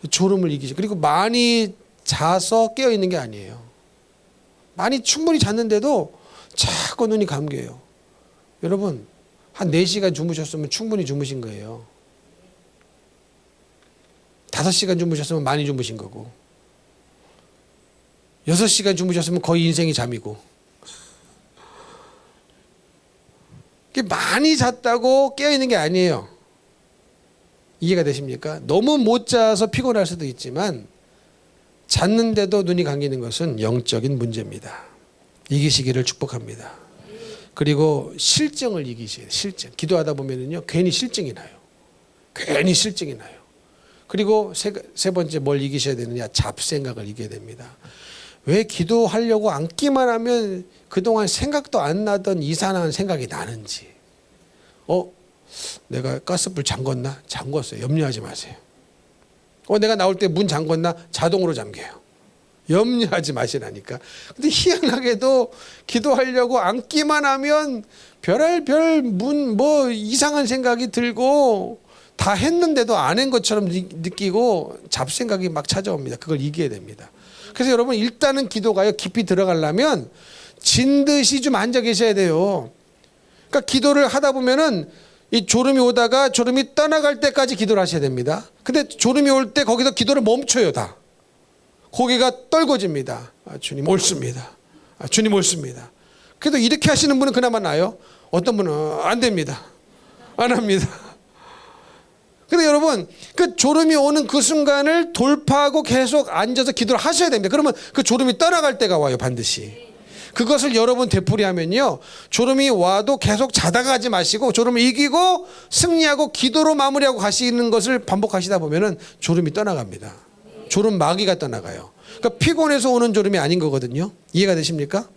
졸음을 이기죠. 그리고 많이 자서 깨어 있는 게 아니에요. 많이 충분히 잤는데도 자꾸 눈이 감겨요. 여러분 한 4시간 주무셨으면 충분히 주무신 거예요. 5시간 주무셨으면 많이 주무신 거고 6시간 주무셨으면 거의 인생이 잠이고. 많이 잤다고 깨어있는 게 아니에요. 이해가 되십니까? 너무 못 자서 피곤할 수도 있지만 잤는데도 눈이 감기는 것은 영적인 문제입니다. 이기시기를 축복합니다. 그리고 실증을 이기셔야 돼요. 실증. 기도하다 보면은요 괜히 실증이 나요. 괜히 실증이 나요. 그리고 세 번째 뭘 이기셔야 되느냐? 잡생각을 이겨야 됩니다. 왜 기도하려고 앉기만 하면 그동안 생각도 안 나던 이상한 생각이 나는지. 내가 가스불 잠궜나? 잠궜어요. 염려하지 마세요. 내가 나올 때 문 잠궜나? 자동으로 잠겨요. 염려하지 마시라니까. 근데 희한하게도 기도하려고 앉기만 하면 별의별 이상한 생각이 들고 다 했는데도 안 한 것처럼 느끼고 잡생각이 막 찾아옵니다. 그걸 이겨야 됩니다. 그래서 여러분 일단은 기도가요 깊이 들어가려면 진 듯이 좀 앉아 계셔야 돼요. 그러니까 기도를 하다 보면은 이 졸음이 오다가 졸음이 떠나갈 때까지 기도를 하셔야 됩니다. 근데 졸음이 올 때 거기서 기도를 멈춰요 다. 고개가 떨궈집니다. 주님 옳습니다. 주님 옳습니다. 그래도 이렇게 하시는 분은 그나마 나아요. 어떤 분은 안 됩니다. 안 합니다. 근데 여러분 그 졸음이 오는 그 순간을 돌파하고 계속 앉아서 기도를 하셔야 됩니다. 그러면 그 졸음이 떠나갈 때가 와요 반드시. 그것을 여러분 되풀이하면요 졸음이 와도 계속 자다가 하지 마시고 졸음을 이기고 승리하고 기도로 마무리하고 가시는 것을 반복하시다 보면은 졸음이 떠나갑니다. 졸음 마귀가 떠나가요. 그러니까 피곤해서 오는 졸음이 아닌 거거든요. 이해가 되십니까?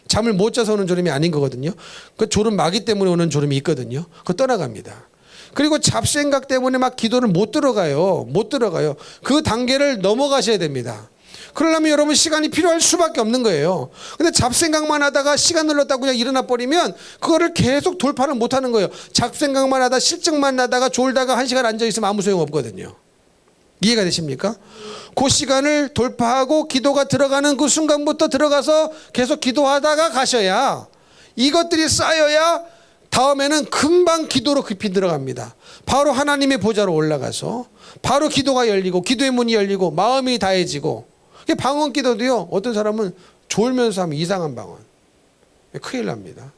잠을 못 자서 오는 졸음이 아닌 거거든요. 그 졸음 마귀 때문에 오는 졸음이 있거든요. 그거 떠나갑니다. 그리고 잡생각 때문에 막 기도를 못 들어가요. 그 단계를 넘어가셔야 됩니다. 그러려면 여러분 시간이 필요할 수밖에 없는 거예요. 근데 잡생각만 하다가 시간 흘렀다고 그냥 일어나 버리면 그거를 계속 돌파를 못 하는 거예요. 잡생각만 하다 실증만 나다가 졸다가 1시간 앉아 있으면 아무 소용 없거든요. 이해가 되십니까? 그 시간을 돌파하고 기도가 들어가는 그 순간부터 들어가서 계속 기도하다가 가셔야, 이것들이 쌓여야 다음에는 금방 기도로 깊이 들어갑니다. 바로 하나님의 보좌로 올라가서 바로 기도가 열리고 기도의 문이 열리고 마음이 다해지고. 방언 기도도요 어떤 사람은 졸면서 하면 이상한 방언, 큰일 납니다.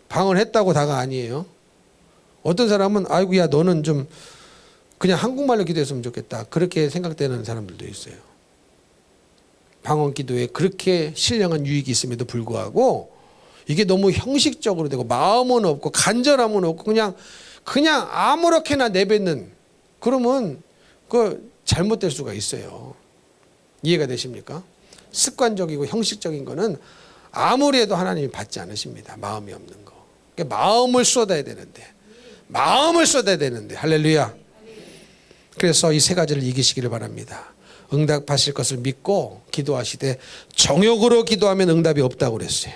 방언했다고 다가 아니에요. 어떤 사람은 아이고 야 너는 좀 그냥 한국말로 기도했으면 좋겠다 그렇게 생각되는 사람들도 있어요. 방언 기도에 그렇게 신령한 유익이 있음에도 불구하고 이게 너무 형식적으로 되고 마음은 없고 간절함은 없고 그냥 아무렇게나 내뱉는, 그러면 그 잘못될 수가 있어요. 이해가 되십니까? 습관적이고 형식적인 거는 아무리 해도 하나님이 받지 않으십니다. 마음이 없는 거. 그러니까 마음을 쏟아야 되는데, 할렐루야. 그래서 이 세 가지를 이기시기를 바랍니다. 응답하실 것을 믿고 기도하시되 정욕으로 기도하면 응답이 없다고 그랬어요.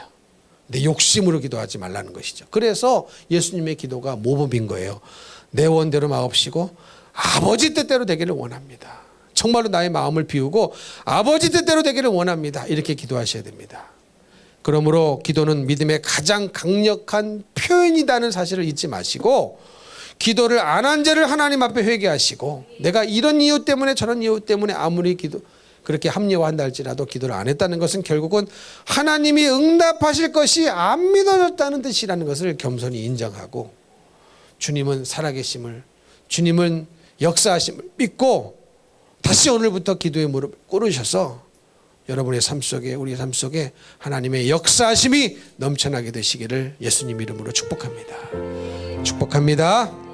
근데 욕심으로 기도하지 말라는 것이죠. 그래서 예수님의 기도가 모범인 거예요. 내 원대로 마옵시고 아버지 뜻대로 되기를 원합니다. 정말로 나의 마음을 비우고 아버지 뜻대로 되기를 원합니다. 이렇게 기도하셔야 됩니다. 그러므로 기도는 믿음의 가장 강력한 표현이라는 사실을 잊지 마시고, 기도를 안 한 죄를 하나님 앞에 회개하시고, 내가 이런 이유 때문에 저런 이유 때문에 아무리 그렇게 합리화한다 할지라도 기도를 안 했다는 것은 결국은 하나님이 응답하실 것이 안 믿어졌다는 뜻이라는 것을 겸손히 인정하고, 주님은 살아계심을, 주님은 역사하심을 믿고 다시 오늘부터 기도의 무릎을 꿇으셔서 여러분의 삶 속에, 우리의 삶 속에 하나님의 역사하심이 넘쳐나게 되시기를 예수님 이름으로 축복합니다. 축복합니다.